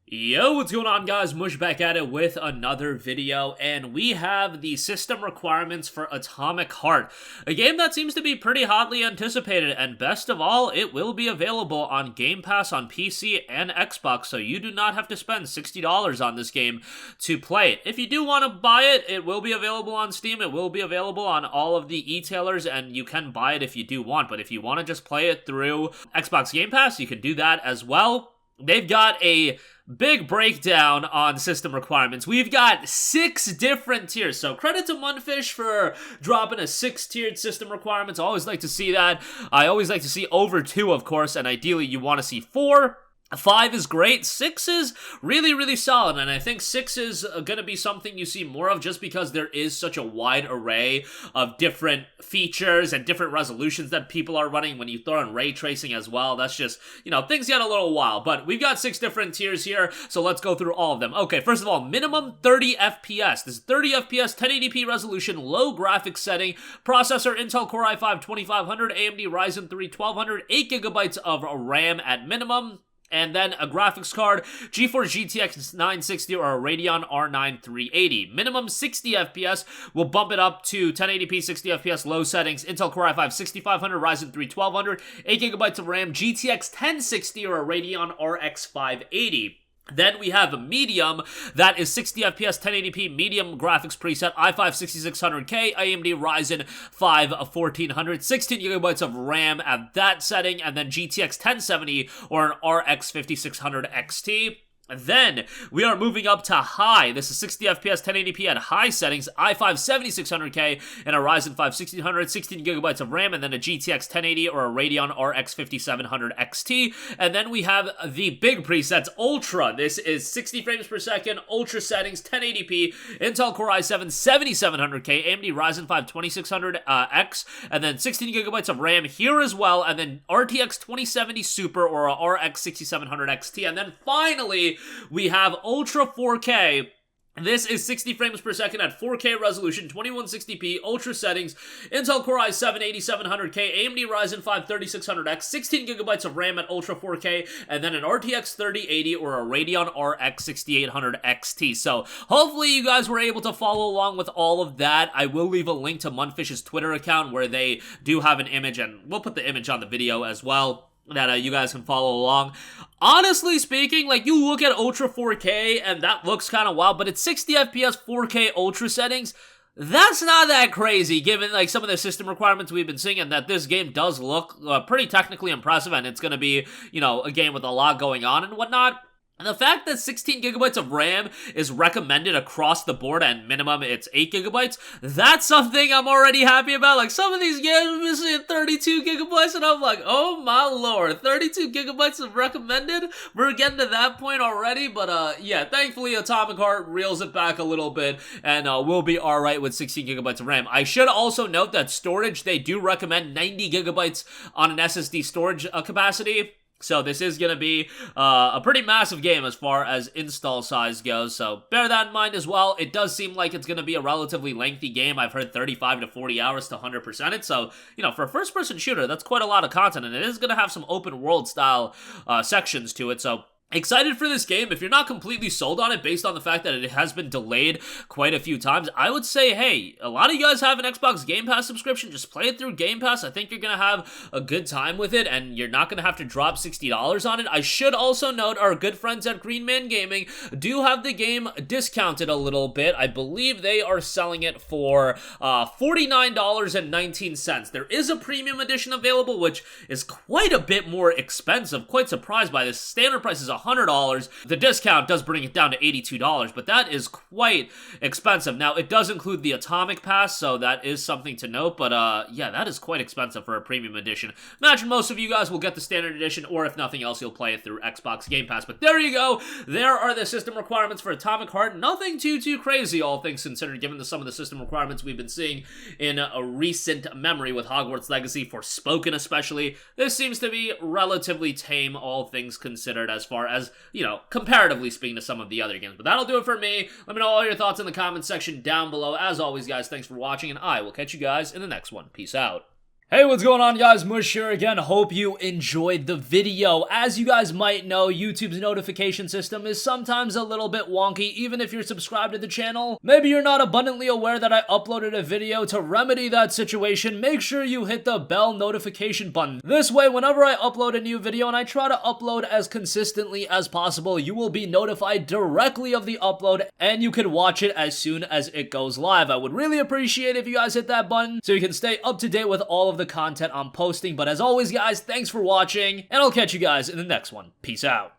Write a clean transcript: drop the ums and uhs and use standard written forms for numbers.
Yo, what's going on, guys? Mush back at it with another video, and we have the system requirements for Atomic Heart, a game that seems to be pretty hotly anticipated, and best of all, it will be available on Game Pass on PC and Xbox, so you do not have to spend $60 on this game to play it. If you do want to buy it, it will be available on Steam, it will be available on all of the e-tailers, and you can buy it if you do want, but if you want to just play it through Xbox Game Pass, you can do that as well. They've got a big breakdown on system requirements. We've got 6 different tiers, so credit to Munfish for dropping a 6-tiered system requirements. I always like to see that. I always like to see over 2, of course, and ideally you want to see 4. 5 is great, 6 is really, really solid, and I think 6 is going to be something you see more of just because there is such a wide array of different features and different resolutions that people are running when you throw in ray tracing as well. That's just, things get a little wild, but we've got 6 different tiers here, so let's go through all of them. Okay, first of all, minimum 30 FPS. This is 30 FPS, 1080p resolution, low graphics setting, processor Intel Core i5 2500, AMD Ryzen 3 1200, 8GB of RAM at minimum, and then a graphics card, GeForce GTX 960 or a Radeon R9 380. Minimum 60 FPS, we'll bump it up to 1080p 60 FPS, low settings, Intel Core i5 6500, Ryzen 3 1200, 8GB of RAM, GTX 1060 or a Radeon RX 580. Then we have a medium, that is 60 FPS, 1080p, medium graphics preset, i5 6600K, AMD Ryzen 5 1400, 16GB of RAM at that setting, and then GTX 1070 or an RX 5600 XT. Then we are moving up to high. This is 60 FPS, 1080p at high settings, i5 7600K and a Ryzen 5 1600, 16GB of RAM, and then a GTX 1080 or a Radeon RX 5700 XT. And then we have the big presets, Ultra. This is 60 frames per second, Ultra settings, 1080p, Intel Core i7 7700K, AMD Ryzen 5 2600X, and then 16GB of RAM here as well, and then RTX 2070 Super or a RX 6700 XT. And then finally, we have Ultra 4K. This is 60 frames per second at 4K resolution, 2160p, Ultra settings, Intel Core i7 8700K, AMD Ryzen 5 3600X, 16GB of RAM at Ultra 4K, and then an RTX 3080 or a Radeon RX 6800 XT. So hopefully you guys were able to follow along with all of that. I will leave a link to Munfish's Twitter account where they do have an image, and we'll put the image on the video as well, that you guys can follow along. Honestly speaking, you look at Ultra 4K and that looks kind of wild, but it's 60 FPS 4K Ultra settings. That's not that crazy given some of the system requirements we've been seeing, and that this game does look pretty technically impressive, and it's going to be, a game with a lot going on and whatnot. And the fact that 16GB of RAM is recommended across the board, and minimum it's 8GB, that's something I'm already happy about. Some of these games are missing 32GB, and I'm like, oh my lord, 32GB of recommended? We're getting to that point already, but yeah, thankfully Atomic Heart reels it back a little bit, and we'll be alright with 16GB of RAM. I should also note that storage, they do recommend 90GB on an SSD storage capacity. So this is going to be a pretty massive game as far as install size goes, so bear that in mind as well. It does seem like it's going to be a relatively lengthy game. I've heard 35 to 40 hours to 100% it, so, for a first-person shooter, that's quite a lot of content, and it is going to have some open-world style sections to it, so excited for this game. If you're not completely sold on it based on the fact that it has been delayed quite a few times, I would say, hey, a lot of you guys have an Xbox Game Pass subscription. Just play it through Game Pass. I think you're going to have a good time with it, and you're not going to have to drop $60 on it. I should also note our good friends at Green Man Gaming do have the game discounted a little bit. I believe they are selling it for $49.19. There is a premium edition available, which is quite a bit more expensive. Quite surprised by this. Standard price is $100. The discount does bring it down to $82, but that is quite expensive. Now, it does include the Atomic Pass, so that is something to note, but yeah, that is quite expensive for a premium edition. Imagine most of you guys will get the standard edition, or if nothing else, you'll play it through Xbox Game Pass. But there you go. There are the system requirements for Atomic Heart. Nothing too crazy, all things considered, given some of the system requirements we've been seeing in a recent memory with Hogwarts Legacy, Forspoken especially. This seems to be relatively tame, all things considered, as far as, comparatively speaking to some of the other games. But that'll do it for me. Let me know all your thoughts in the comments section down below. As always, guys, thanks for watching, and I will catch you guys in the next one. Peace out. Hey, what's going on, guys? Mush here again. Hope you enjoyed the video. As you guys might know, YouTube's notification system is sometimes a little bit wonky, even if you're subscribed to the channel. Maybe you're not abundantly aware that I uploaded a video. To remedy that situation, make sure you hit the bell notification button. This way, whenever I upload a new video, and I try to upload as consistently as possible, you will be notified directly of the upload, and you can watch it as soon as it goes live. I would really appreciate if you guys hit that button so you can stay up to date with all of the content I'm posting. But as always, guys, thanks for watching, and I'll catch you guys in the next one. Peace out.